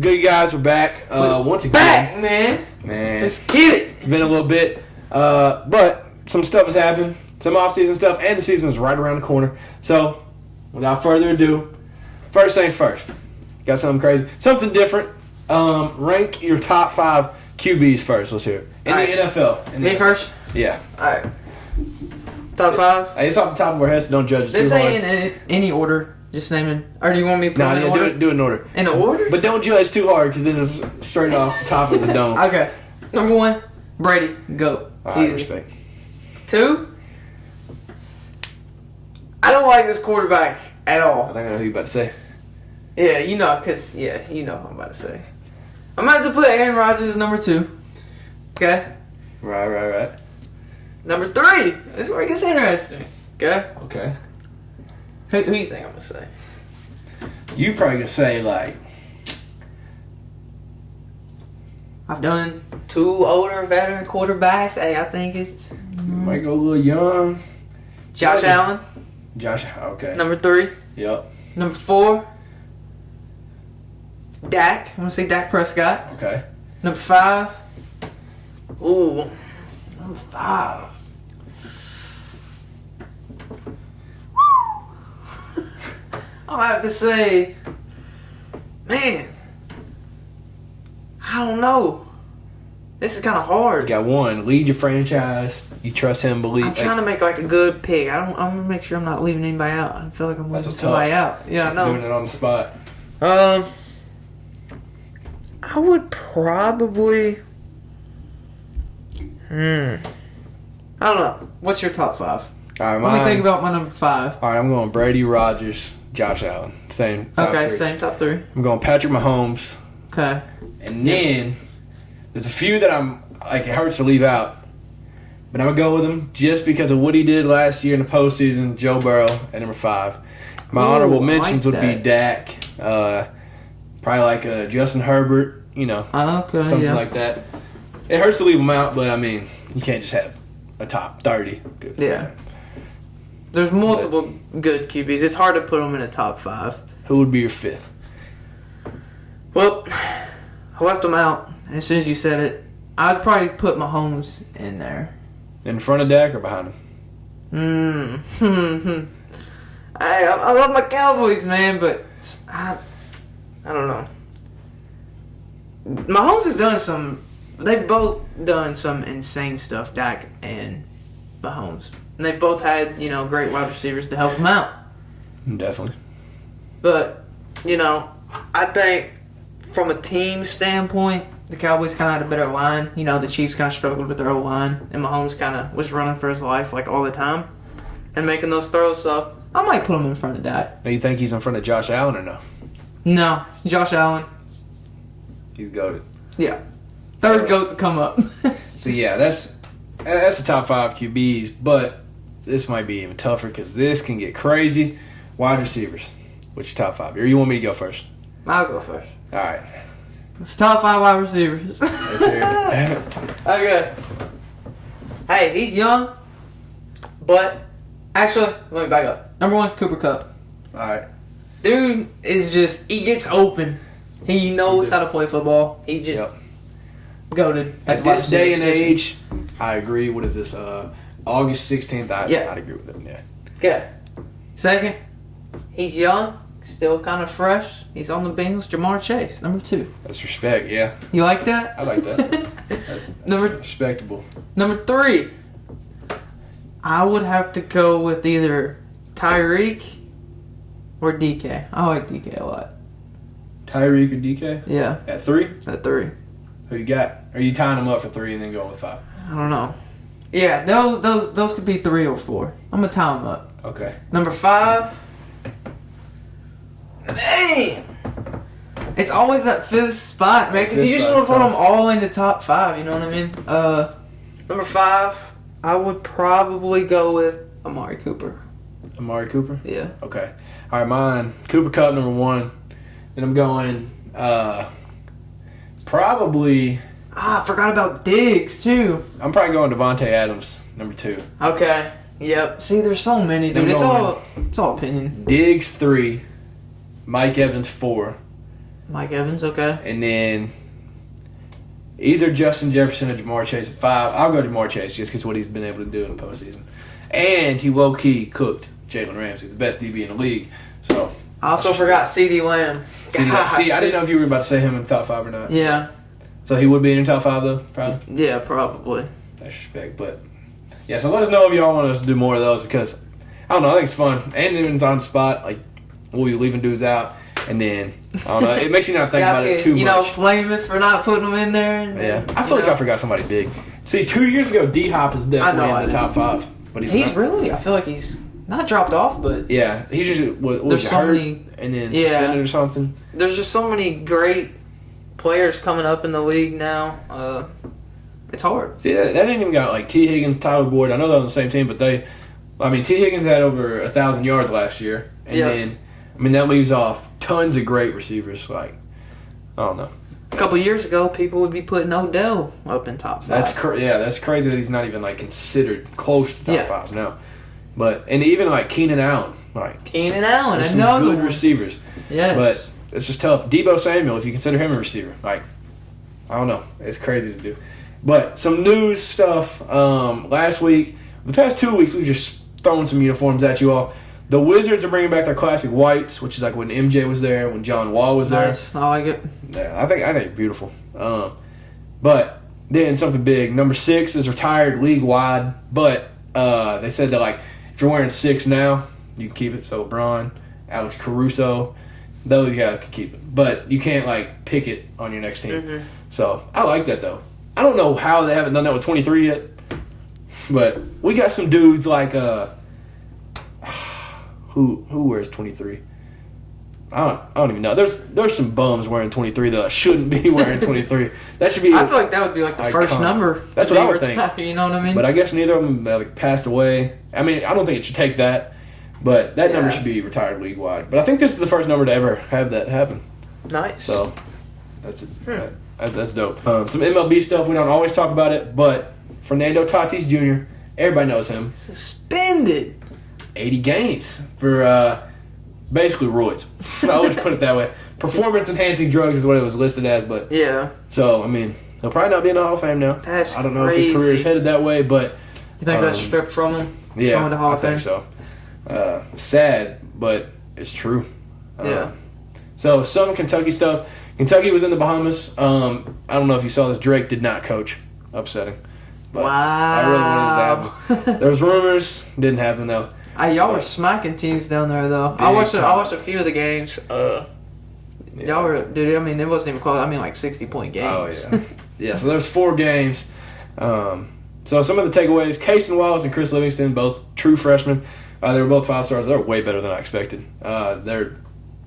good, you guys? We're back once again. Back, man. Let's get it. It's been a little bit, but some stuff has happened. Some off-season stuff, and the season is right around the corner. So, without further ado, first things first. Got something crazy, something different. Rank your top 5 QBs first. Let's hear it. In the NFL. Me first? Yeah. All right. Top 5? It's off the top of our heads, so don't judge it too hard. This ain't in any order. Just naming. Or do you want me to put it in order? Do it in order. In order? But don't judge too hard, because this is straight off the top of the dome. Okay. Number 1, Brady. Go. All right, Easy. respect. 2, I don't like this quarterback at all. I think I know who you're about to say. Yeah, you know, because, you know what I'm about to say. I'm about to put Aaron Rodgers as number 2. Okay? Right. Number 3. This is where it gets interesting. Okay? Okay. Who you think I'm going to say? You probably going to say, like... I've done 2 older veteran quarterbacks. Hey, I think it's... Might go a little young. Josh Allen. Josh, okay. Number 3. Yep. Number 4. Dak. I'm going to say Dak Prescott. Okay. Number 5. Ooh. Number 5. I'm going to have to say, man, I don't know. This is kind of You hard. got 1. Lead your franchise. You trust him, believe. I'm trying to make like a good pick. I'm going to make sure I'm not leaving anybody out. I feel like I'm leaving what's somebody tough. out. Yeah, I know. Doing it on the spot. I would probably... I don't know. What's your top 5? All right, Let me think about my number 5. All right, I'm going Brady, Rodgers, Josh Allen. Same. Top Okay, 3. same top 3. I'm going Patrick Mahomes. Okay. And then there's a few that I'm like, it hurts to leave out, but I'm gonna go with him just because of what he did last year in the postseason. Joe Burrow at number 5. My honorable mentions would be Dak, probably like Justin Herbert, Okay, something like that. It hurts to leave them out, but I mean, you can't just have a top 30. Good. Yeah. There's multiple good QBs. It's hard to put them in a top 5. Who would be your 5th? Well, I left them out, and as soon as you said it, I'd probably put Mahomes in there. In front of Dak or behind him? I love my Cowboys, man, but I don't know. Mahomes has done some... They've both done some insane stuff, Dak and Mahomes. And they've both had, great wide receivers to help them out. Definitely. But, I think from a team standpoint, the Cowboys kind of had a better line. The Chiefs kind of struggled with their old line, and Mahomes kind of was running for his life like all the time and making those throws. So I might put him in front of Dak. Now, you think he's in front of Josh Allen or no? No, Josh Allen. He's goated. Yeah, third GOAT to come up. So yeah, that's the top 5 QBs, but this might be even tougher because this can get crazy. Wide receivers. What's your top 5? Or you want me to go first? I'll go first. All right. Top 5 wide receivers. Let's hear it. Okay. Hey, he's young, but actually, let me back up. Number 1, Cooper Kupp. All right. Dude is just, he gets open. He knows how to play football. He just goated. At this day and age, I agree. What is this? August 16th? I'd agree with him. Yeah. Okay. Second, he's young, still kind of fresh. He's on the Bengals. Jamar Chase, number 2. That's respect, yeah. You like that? I like that. That's respectable. Number 3, I would have to go with either Tyreek or DK. I like DK a lot. Tyreek or DK? Yeah. At 3? At 3. Who you got? Are you tying them up for 3 and then going with 5? I don't know. Yeah, those could be 3 or 4. I'm gonna tie them up. Okay. Number 5. Man, it's always that 5th spot, man. Because you just want to put them all in the top 5. You know what I mean? Number 5, I would probably go with Amari Cooper. Amari Cooper? Yeah. Okay. All right, mine. Cooper Kupp, number 1. Then I'm going probably... I forgot about Diggs, too. I'm probably going Devontae Adams, number 2. Okay. Yep. See, there's so many, dude. It's all opinion. Diggs, 3. Mike Evans, 4. Mike Evans, okay. And then either Justin Jefferson or Jamar Chase at 5. I'll go Jamar Chase just because what he's been able to do in the postseason. And he low-key cooked Jalen Ramsey, the best DB in the league. So I also forgot CeeDee Lamb. See, I didn't know if you were about to say him in the top 5 or not. Yeah. So he would be in your top 5, though, probably? Yeah, probably. That's respect. But, yeah, so let us know if y'all want us to do more of those because, I don't know, I think it's fun. And even it's on the spot. Like, we'll be leaving dudes out. And then, I don't know, it makes you not think about it too much. You know, flame us for not putting them in there. Yeah. I feel like I forgot somebody big. See, 2 years ago, D-Hop is definitely in the top 5. But he's not. Really, I feel like he's not dropped off, but... Yeah, he's just was hurt and then suspended or something. There's just so many great players coming up in the league now. It's hard. See, that didn't even got, like, T. Higgins, Tyler Boyd. I know they're on the same team, but T. Higgins had over 1,000 yards last year. And then, that leaves off tons of great receivers. Like, I don't know. A couple years ago, people would be putting Odell up in top 5. That's crazy that he's not even like considered close to top 5 now. But and even like Keenan Allen, another good receivers. Yes, but it's just tough. Debo Samuel, if you consider him a receiver, like I don't know, it's crazy to do. But some news stuff. Last week, the past 2 weeks, we've just thrown some uniforms at you all. The Wizards are bringing back their classic whites, which is like when MJ was there, when John Wall was there. Nice. I like it. Yeah, I think it's beautiful. But then something big. Number 6 is retired league wide, but they said that like if you're wearing 6 now, you can keep it. So LeBron, Alex Caruso, those guys can keep it, but you can't like pick it on your next team. Mm-hmm. So I like that though. I don't know how they haven't done that with 23 yet, but we got some dudes like who wears 23? I don't even know. There's some bums wearing 23 that shouldn't be wearing 23. That should be. I feel like that would be like the first number. That's what I would think. You know what I mean? But I guess neither of them like passed away. I mean, I don't think it should take that, but that number should be retired league wide. But I think this is the first number to ever have that happen. Nice. So that's that's dope. Some MLB stuff. We don't always talk about it, but Fernando Tatis Jr. Everybody knows him. Suspended. 80 games for basically roids. I would put it that way. Performance-enhancing drugs is what it was listed as, but so I mean, he'll probably not be in the Hall of Fame now. That's I don't know if his career is headed that way, but you think that's stripped from him? Yeah, the Hall of Fame? Think so. Sad, but it's true. So some Kentucky stuff. Kentucky was in the Bahamas. I don't know if you saw this. Drake did not coach. Upsetting. But wow. I really wanted it to happen. There was rumors. Didn't happen though. Y'all were smacking teams down there, though. I watched a few of the games. Y'all were, dude. I mean, it wasn't even close. I mean, like 60-point games. Oh yeah, yeah. So there was 4 games. So some of the takeaways: Casey Wallace and Chris Livingston, both true freshmen. They were both 5 stars. They're way better than I expected. They're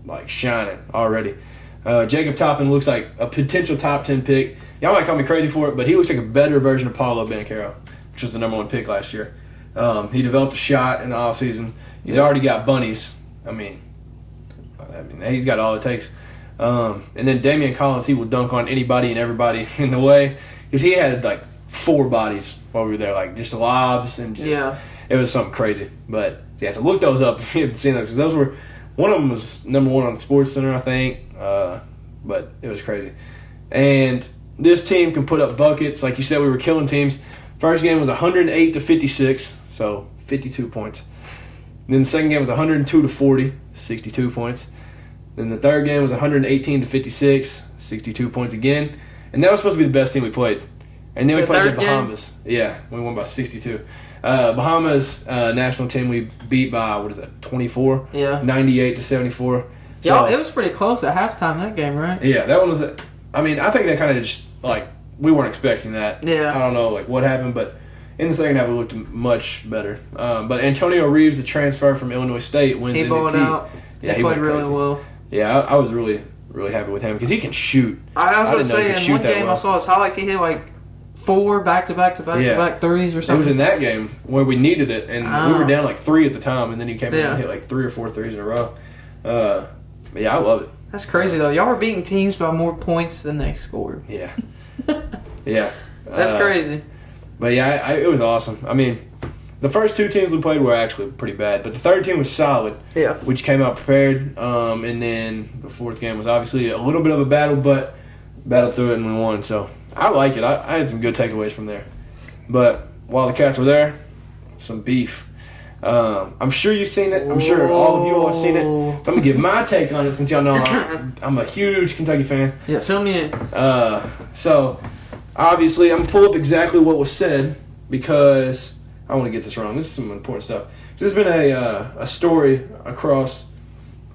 like shining already. Jacob Toppin looks like a potential top 10 pick. Y'all might call me crazy for it, but he looks like a better version of Paulo Banchero, which was the number 1 pick last year. He developed a shot in the offseason. He's already got bunnies. I mean, he's got all it takes. And then Damian Collins, he will dunk on anybody and everybody in the way. Because he had like 4 bodies while we were there, like just lobs and just it was something crazy. But yeah, so look those up if you haven't seen those. Because those were, one of them was number 1 on the Sports Center, I think. But it was crazy. And this team can put up buckets. Like you said, we were killing teams. First game was 108-56, so 52 points. Then the second game was 102-40, 62 points. Then the third game was 118-56, 62 points again. And that was supposed to be the best team we played. And then we played the Bahamas. Yeah, we won by 62. Bahamas national team we beat by, 24? Yeah. 98-74. So, it was pretty close at halftime, that game, right? Yeah, that one was, I mean, I think they kind of just, like, we weren't expecting that. Yeah. I don't know, like, what happened, but in the second half, it looked much better. But Antonio Reeves, the transfer from Illinois State, wins MVP. He balled out. Yeah, he played really well. Yeah, I was really, really happy with him because he can shoot. I was going to say, in one game I saw his highlights, he hit, like, 4 back-to-back threes or something. It was in that game where we needed it, and we were down, like, 3 at the time, and then he came in and hit, like, 3 or 4 threes in a row. But yeah, I love it. That's crazy, though. Y'all were beating teams by more points than they scored. Yeah. Yeah. That's crazy. But yeah, it was awesome. I mean, the first two teams we played were actually pretty bad, but the third team was solid. Yeah. Which came out prepared. And then the fourth game was obviously a little bit of a battle, but battled through it and we won. So I like it. I had some good takeaways from there. But while the Cats were there, some beef. I'm sure you've seen it. I'm sure all of you all have seen it. But I'm going to give my take on it since y'all know I'm a huge Kentucky fan. Yeah, fill me in. So, obviously, I'm going to pull up exactly what was said because I want to get this wrong. This is some important stuff. There's been a story across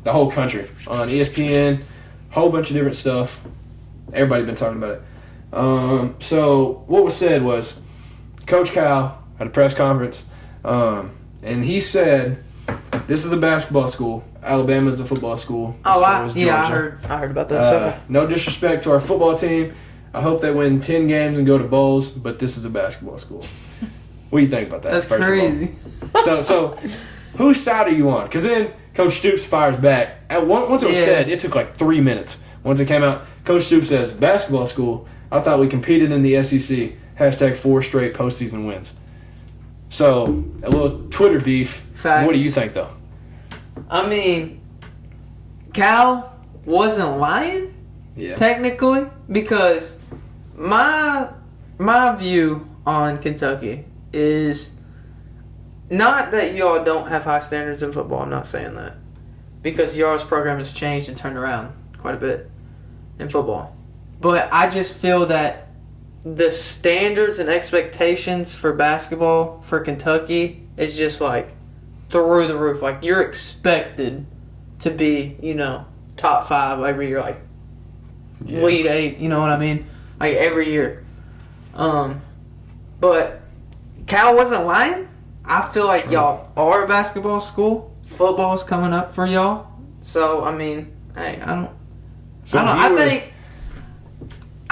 the whole country on ESPN, whole bunch of different stuff. Everybody's been talking about it. So, what was said was Coach Cal had a press conference, and he said, "This is a basketball school. Alabama is a football school. Oh, so is Georgia. I heard about that. No disrespect to our football team. I hope they win 10 games and go to bowls, but this is a basketball school." What do you think about that? That's first crazy. Of all? So, whose side are you on? Because then Coach Stoops fires back. Once it was said, it took like 3 minutes. Once it came out, Coach Stoops says, "Basketball school. I thought we competed in the SEC. # 4 straight postseason wins." So, a little Twitter beef. Facts. What do you think, though? I mean, Cal wasn't lying, technically, because my view on Kentucky is not that y'all don't have high standards in football. I'm not saying that, because y'all's program has changed and turned around quite a bit in football. But I just feel that the standards and expectations for basketball for Kentucky is just like through the roof. Like, you're expected to be, top 5 every year, like lead 8, you know what I mean? Like every year. But Cal wasn't lying. I feel like y'all are a basketball school. Football's coming up for y'all. So, I mean, hey,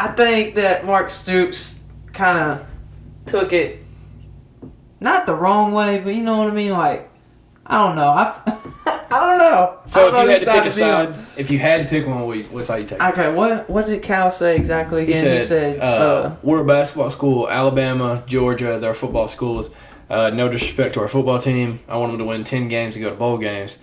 I think that Mark Stoops kind of took it not the wrong way, but you know what I mean? Like, I don't know. I don't know. So if you had to pick a side, if you had to pick one, what side you take? Okay, what did Cal say exactly again? He said we're a basketball school. Alabama, Georgia, they're football schools. No disrespect to our football team. I want them to win 10 games and go to bowl games.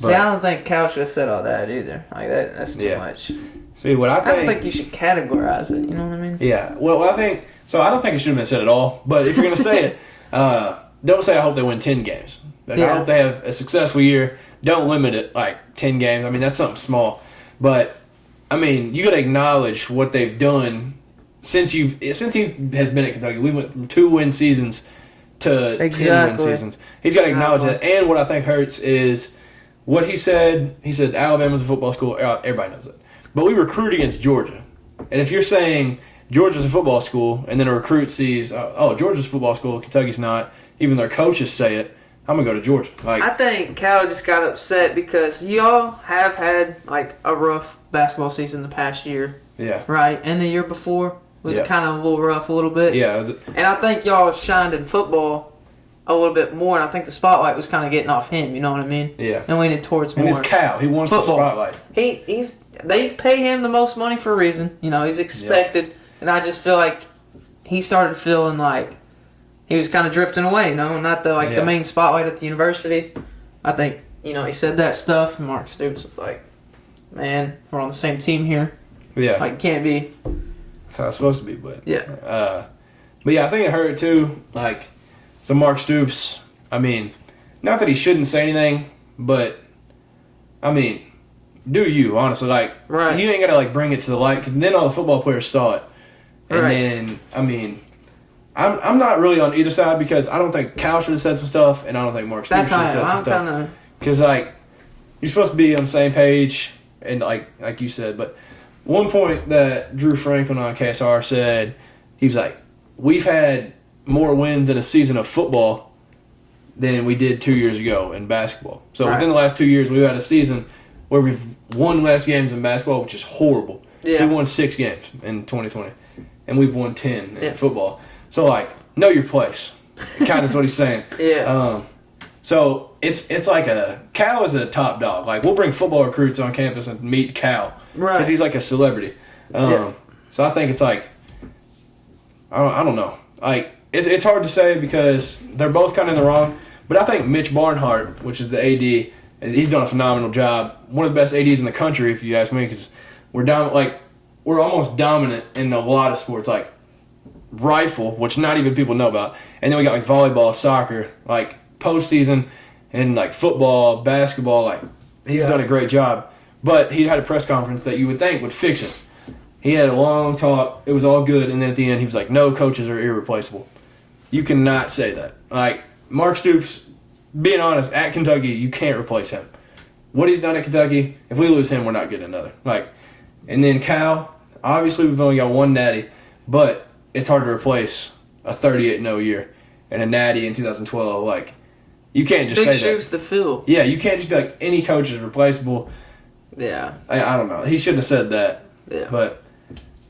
But, see, I don't think Cal should have said all that either. Like, that's too much. See, what I don't think you should categorize it. You know what I mean? Yeah. Well, I think so. I don't think it should have been said at all. But if you're going to say it, don't say I hope they win 10 games. I hope they have a successful year. Don't limit it like 10 games. I mean, that's something small. But I mean, you got to acknowledge what they've done since he has been at Kentucky. We went 2-win seasons to 10-win seasons. He's got to acknowledge that. And what I think hurts is what he said. He said Alabama's a football school. Everybody knows it. But we recruit against Georgia. And if you're saying Georgia's a football school and then a recruit sees, Georgia's a football school, Kentucky's not, even their coaches say it, I'm going to go to Georgia. I think Cal just got upset because y'all have had like a rough basketball season the past year. Yeah. Right? And the year before was kind of a little rough a little bit. Yeah. And I think y'all shined in football a little bit more, and I think the spotlight was kind of getting off him, you know what I mean? Yeah. And leaning towards more. And it's Cal. He wants football. The spotlight. They pay him the most money for a reason. He's expected. Yep. And I just feel like he started feeling like he was kind of drifting away, not the main spotlight at the university. I think, he said that stuff, and Mark Stoops was like, man, we're on the same team here. Yeah. Like, can't be. That's how it's supposed to be, but. Yeah. But yeah, I think it hurt too. Like, so Mark Stoops, I mean, not that he shouldn't say anything, but, I mean, do you, honestly. Like, right. You ain't got to, like, bring it to the light, because then all the football players saw it. And then, I mean, I'm not really on either side, because I don't think Cal should have said some stuff, and I don't think Mark Stoops should have said some stuff. Because, like, you're supposed to be on the same page, and, like you said, but one point that Drew Franklin on KSR said, he was like, we've had more wins in a season of football than we did 2 years ago in basketball. So within the last 2 years, we've had a season where we've won less games in basketball, which is horrible. Yeah. So we won 6 games in 2020, and we've won 10 in football. So, like, know your place. Kind of is what he's saying. Yeah. So it's like Cal is a top dog. Like, we'll bring football recruits on campus and meet Cal. Right. Because he's like a celebrity. So I think it's like, I don't know. Like, it's hard to say because they're both kind of in the wrong. But I think Mitch Barnhart, which is the AD, he's done a phenomenal job. One of the best ADs in the country, if you ask me, because we're almost dominant in a lot of sports, like rifle, which not even people know about, and then we got like volleyball, soccer, like postseason, and like football, basketball. Like he's done a great job. But he had a press conference that you would think would fix it. He had a long talk. It was all good, and then at the end, he was like, "No, coaches are irreplaceable." You cannot say that. Like Mark Stoops, being honest, at Kentucky, you can't replace him. What he's done at Kentucky, if we lose him, we're not getting another. And then Cal, obviously we've only got one natty, but it's hard to replace a 38-0 year and a natty in 2012. Like, you can't just say that. Big shoes to fill. Yeah, you can't just be like, any coach is replaceable. Yeah. I don't know. He shouldn't have said that. Yeah. But,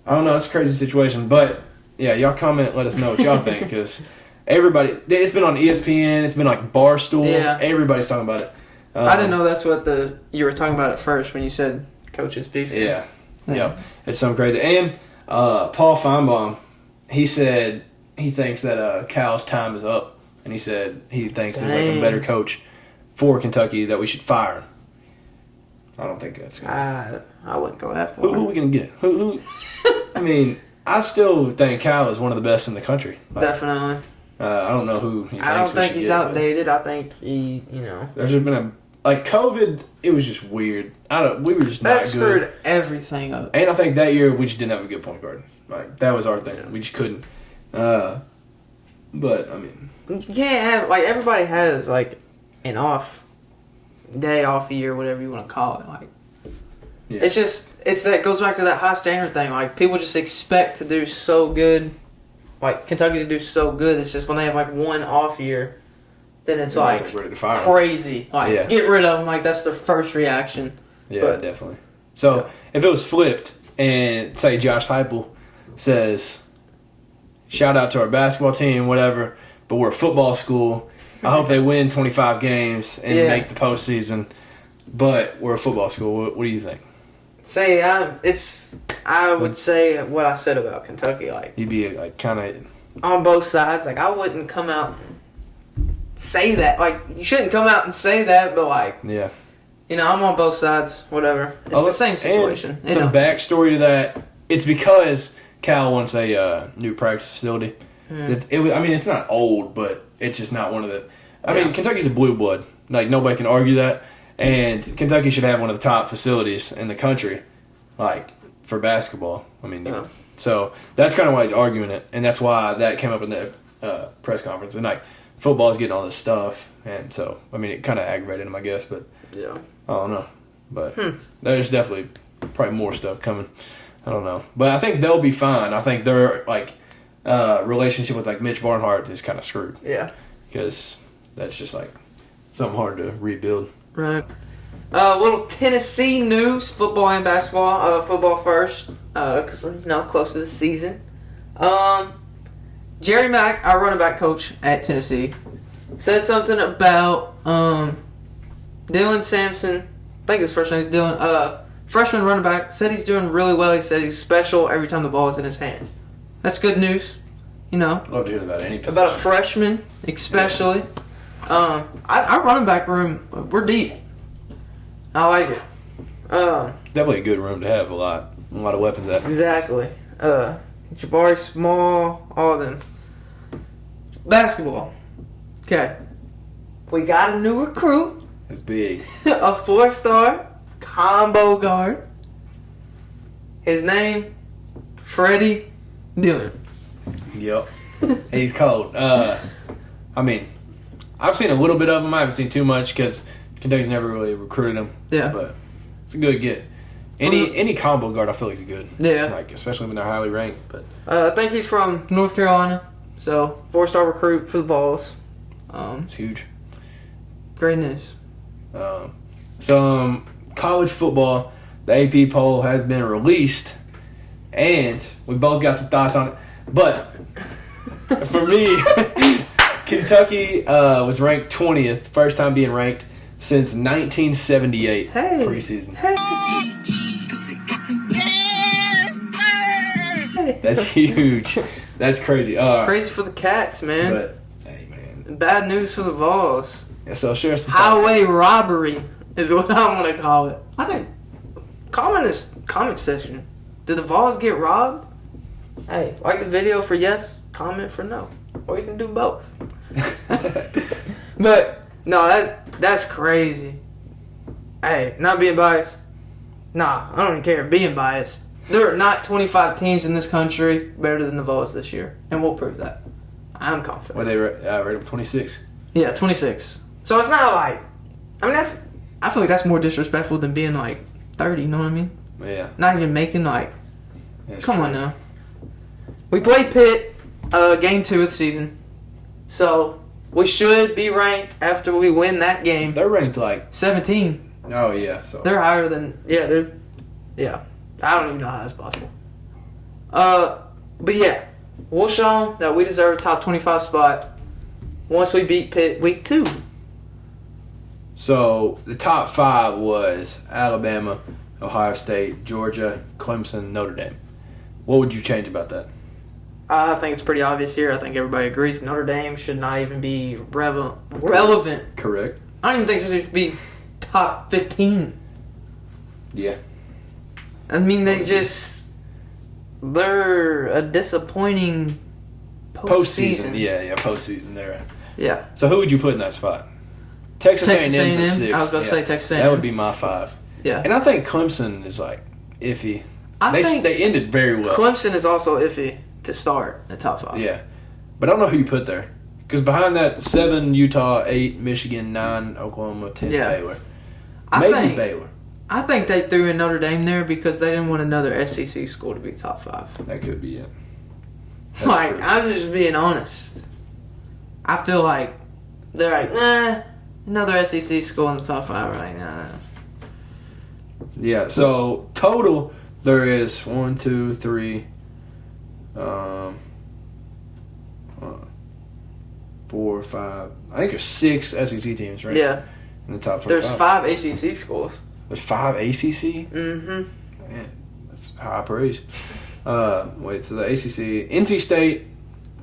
I don't know. It's a crazy situation. But, yeah, y'all comment. Let us know what y'all think, because everybody, it's been on ESPN. It's been like Barstool. Yeah. Everybody's talking about it. I didn't know that's what you were talking about at first when you said coaches beef. Yeah. Yeah. It's something crazy. And Paul Feinbaum, he said he thinks that Cal's time is up. And he said he thinks there's like a better coach for Kentucky that we should fire him. I don't think that's good. I wouldn't go that far. Who are we going to get? Who? I mean, I still think Cal is one of the best in the country. Definitely. I don't know who he thinks I don't think he's get, outdated. I think there's just been COVID, it was just weird. We were just not good. That screwed everything up. And I think that year we just didn't have a good point guard. Like, that was our thing. Yeah. We just couldn't. But, I mean. You can't have, everybody has, an off year, whatever you want to call it. Yeah. It's that goes back to that high standard thing. People just expect to do so good. Kentucky to do so good. It's just when they have, one off year, then it's, ready to fire crazy. Get rid of them. That's their first reaction. Yeah, definitely. So, if it was flipped and, say, Josh Heupel says, shout out to our basketball team, whatever, but we're a football school. I hope they win 25 games and make the postseason, but we're a football school. What do you think? I would say what I said about Kentucky. You'd be kind of on both sides. I wouldn't come out and say that. You shouldn't come out and say that, but yeah. I'm on both sides. Whatever. It's the same situation. And some backstory to that. It's because Cal wants a new practice facility. It's not old, but it's just not one of the. Kentucky's a blue blood. Nobody can argue that. And Kentucky should have one of the top facilities in the country, for basketball. So that's kind of why he's arguing it, and that's why that came up in the press conference. And football's getting all this stuff, and so it kind of aggravated him, I guess. But yeah, I don't know. But there's definitely probably more stuff coming. I don't know, but I think they'll be fine. I think their relationship with Mitch Barnhart is kind of screwed. Yeah, because that's just something hard to rebuild. Right. Little Tennessee news, football and basketball. Football first, because we're close to the season. Jerry Mack, our running back coach at Tennessee, said something about Dylan Sampson. I think his first name is Dylan. Freshman running back, said he's doing really well. He said he's special every time the ball is in his hands. That's good news. Love to hear about any position. About a freshman, especially. Yeah. Our running back room, we're deep. I like it. Definitely a good room to have a lot of weapons at. Exactly. Jabari Small, all of them. Basketball. Okay. We got a new recruit. It's big. A 4-star combo guard. His name, Freddie Dylan. Yep. He's cold. I've seen a little bit of him. I haven't seen too much because Kentucky's never really recruited him. Yeah. But it's a good get. Any combo guard, I feel like is good. Yeah. Especially when they're highly ranked. But I think he's from North Carolina. So, 4-star recruit for the Vols. It's huge. Great news. College football, the AP poll has been released, and we both got some thoughts on it. But for me, Kentucky was ranked 20th, first time being ranked since 1978 preseason. That's huge. That's crazy. Crazy for the Cats, man. But hey, man. Bad news for the Vols. Yeah, so share some Highway robbery is what I want to call it. I think comment section. Did the Vols get robbed? Hey, like the video for yes, comment for no, or you can do both. But no, that's crazy. Hey, not being biased. Nah, I don't even care being biased. There are not 25 teams in this country better than the Vols this year, and we'll prove that. I'm confident. What they rate them 26? Yeah, 26. So it's not like, I mean, I feel like that's more disrespectful than being like 30, you know what I mean? Yeah. Not even making like, That's come true. on now. We played Pitt, game 2 of the season. So we should be ranked after we win that game. They're ranked like 17. Oh yeah, so They're higher than, yeah. I don't even know how that's possible. But yeah, we'll show them that we deserve a top 25 spot once we beat Pitt week 2. So the top 5 was Alabama, Ohio State, Georgia, Clemson, Notre Dame. What would you change about that? I think it's pretty obvious here. I think everybody agrees Notre Dame should not even be relevant. Correct. I don't even think it should be top 15. Yeah. I mean, they're a disappointing postseason. Yeah, postseason. They're right. Yeah. So who would you put in that spot? Texas A&M's A&M. at 6. I was about to say Texas A&M. That would be my 5. Yeah. And I think Clemson is like iffy. I think they ended very well. Clemson is also iffy to start the top 5. Yeah. But I don't know who you put there. Because behind that, 7 Utah, 8 Michigan, 9 Oklahoma, 10 Baylor. Maybe Baylor. I think they threw in Notre Dame there because they didn't want another SEC school to be top 5. That could be it. That's Like, true. I'm just being honest. I feel like they're like, another SEC school in the top 5. Right now. Yeah, so total there is 1, 2, 3, 4, 5. I think there's 6 SEC teams, right? Yeah. In the top 25. There's 5 ACC schools. There's 5 ACC? Mm-hmm. Man, that's high praise. Wait, so the ACC, NC State.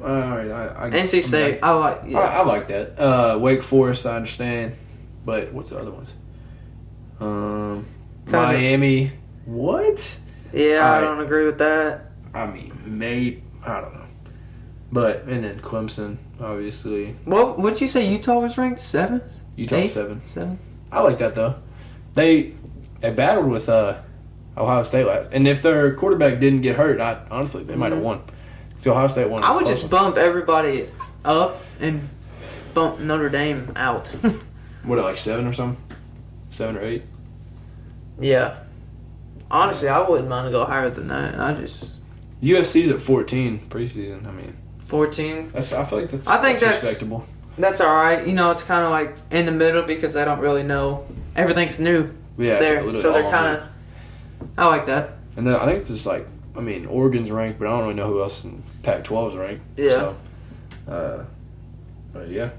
All right, NC State, I like. Yeah. I like that. Wake Forest, I understand, but what's the other ones? Miami. What? Yeah, All I right. don't agree with that. I mean, maybe I don't know, but and then Clemson, obviously. What'd you say? Utah was ranked 7th. Utah 8th? 7. I like that though. They battled with Ohio State last, and if their quarterback didn't get hurt, honestly they might have won. So Ohio State won. I would just bump everybody up and bump Notre Dame out. What, like 7 or something? 7 or 8? Yeah. Honestly, I wouldn't mind to go higher than that. USC's at 14 preseason. I mean, 14. I feel like I think that's respectable. That's all right. You know, it's kind of like in the middle because they don't really know. Everything's new Yeah, there, so they're kind of. I like that. And then I think it's just like, I mean, Oregon's ranked, but I don't really know who else in Pac-12 is ranked. Yeah. So, but yeah,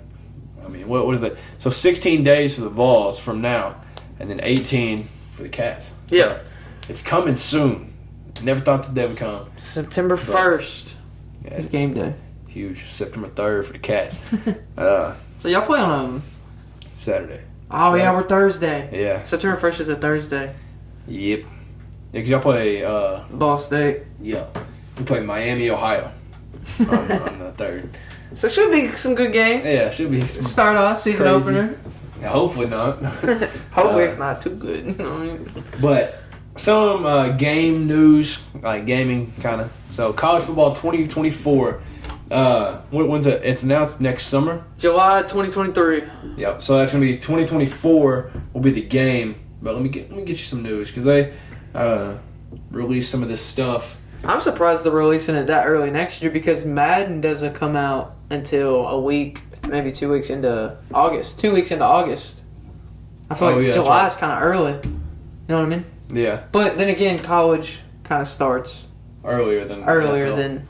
I mean, what is it? So 16 days for the Vols from now, and then 18 for the Cats. So Yeah. it's coming soon. Never thought the day would come. September 1st Yeah, is game day. huge. September 3rd for the Cats. So y'all play on Saturday. Oh yeah, we're Thursday. Yeah. September 1st is a Thursday. Yep. Yeah, because y'all play, Ball State. yeah, we play Miami, Ohio on the 3rd. So it should be some good games. Yeah, it should be Start off season crazy. opener. Yeah, hopefully not. Hopefully it's not too good. You know what I mean? But some game news, like gaming kind of. So college football 2024. When's it? It's announced next summer. July 2023. Yep. So that's gonna be 2024 will be the game. But let me get you some news because they released some of this stuff. I'm surprised they're releasing it that early next year because Madden doesn't come out until a week, maybe 2 weeks into August. 2 weeks into August. I feel like July is kind of early. You know what I mean? Yeah. But then again, college kind of starts Earlier than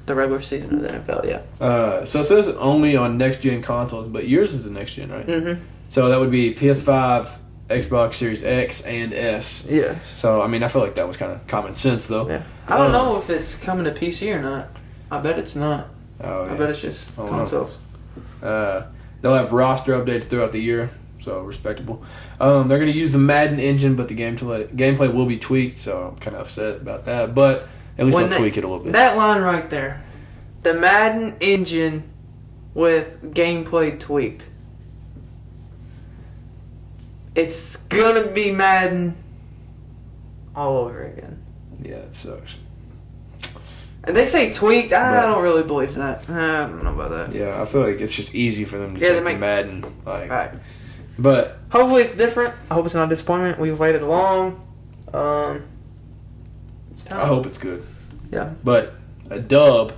the regular season of the NFL. Yeah. So it says only on next gen consoles, but yours is the next gen, right? Mm-hmm. So that would be PS5, Xbox Series X, and S. Yeah. So I mean, I feel like that was kind of common sense, though. Yeah. I don't know if it's coming to PC or not. I bet it's not. Oh, yeah. I bet it's just consoles. They'll have roster updates throughout the year, so respectable. They're going to use the Madden engine, but the gameplay will be tweaked, so I'm kind of upset about that. But at least they'll tweak it a little bit. That line right there, the Madden engine with gameplay tweaked. It's going to be Madden all over again. Yeah, it sucks. And they say tweaked. I don't really believe that. I don't know about that. Yeah, I feel like it's just easy for them to take the Madden. Right. But hopefully it's different. I hope it's not a disappointment. We've waited long. It's time. I hope it's good. Yeah. But a dub,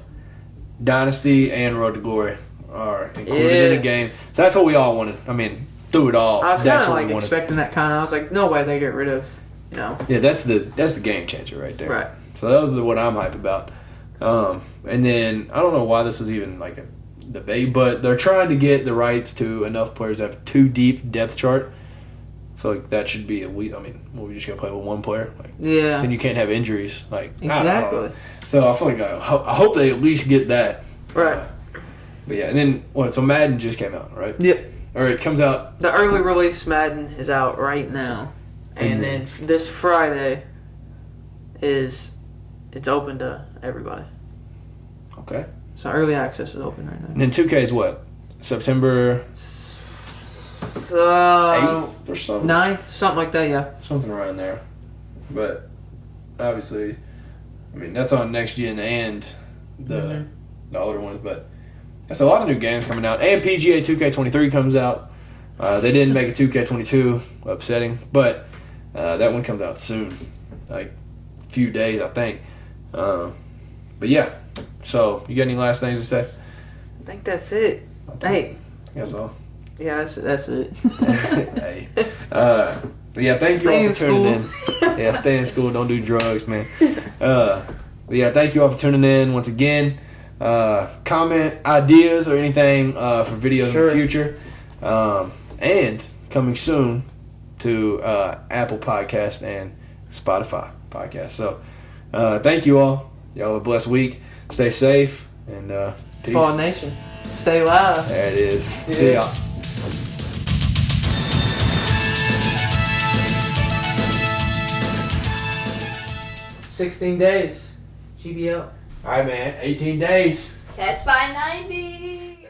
Dynasty and Road to Glory are included in the game. So that's what we all wanted. I mean, through it all, I was that's kind what of we like expecting that kind of. I was like, no way they get rid of, Yeah, that's the game changer right there. Right. So that was what I'm hyped about. And then I don't know why this was even like a debate, but they're trying to get the rights to enough players that have too deep depth chart. I feel like that should be we just gonna play with one player. Yeah. Then you can't have injuries. Exactly. So I feel like I hope they at least get that. Right. But yeah, and then So Madden just came out, right? Yep. Or it comes out. The early release Madden is out right now, and then this Friday it's open to everybody. Okay. So early access is open right now. And then 2K is what? September 8th or something? 9th, something like that, yeah. Something around there. But obviously, I mean, that's on next gen and the older ones, but that's a lot of new games coming out. And PGA 2K23 comes out. They didn't make a 2K22, upsetting, but that one comes out soon, like a few days, I think. But yeah, so you got any last things to say? I think that's it. Hey. That's all. Yeah, that's it. Hey. But yeah, thank you all for tuning in. Yeah, stay in school. Don't do drugs, man. But yeah, thank you all for tuning in once again. Comment ideas or anything for videos in the future. And coming soon to Apple Podcast and Spotify Podcast. So thank you all. Y'all have a blessed week. Stay safe and peace. Fall Nation. Stay live. There it is. Yeah. See y'all. $16 days. GBL. All right, man. 18 days. Cats by 90.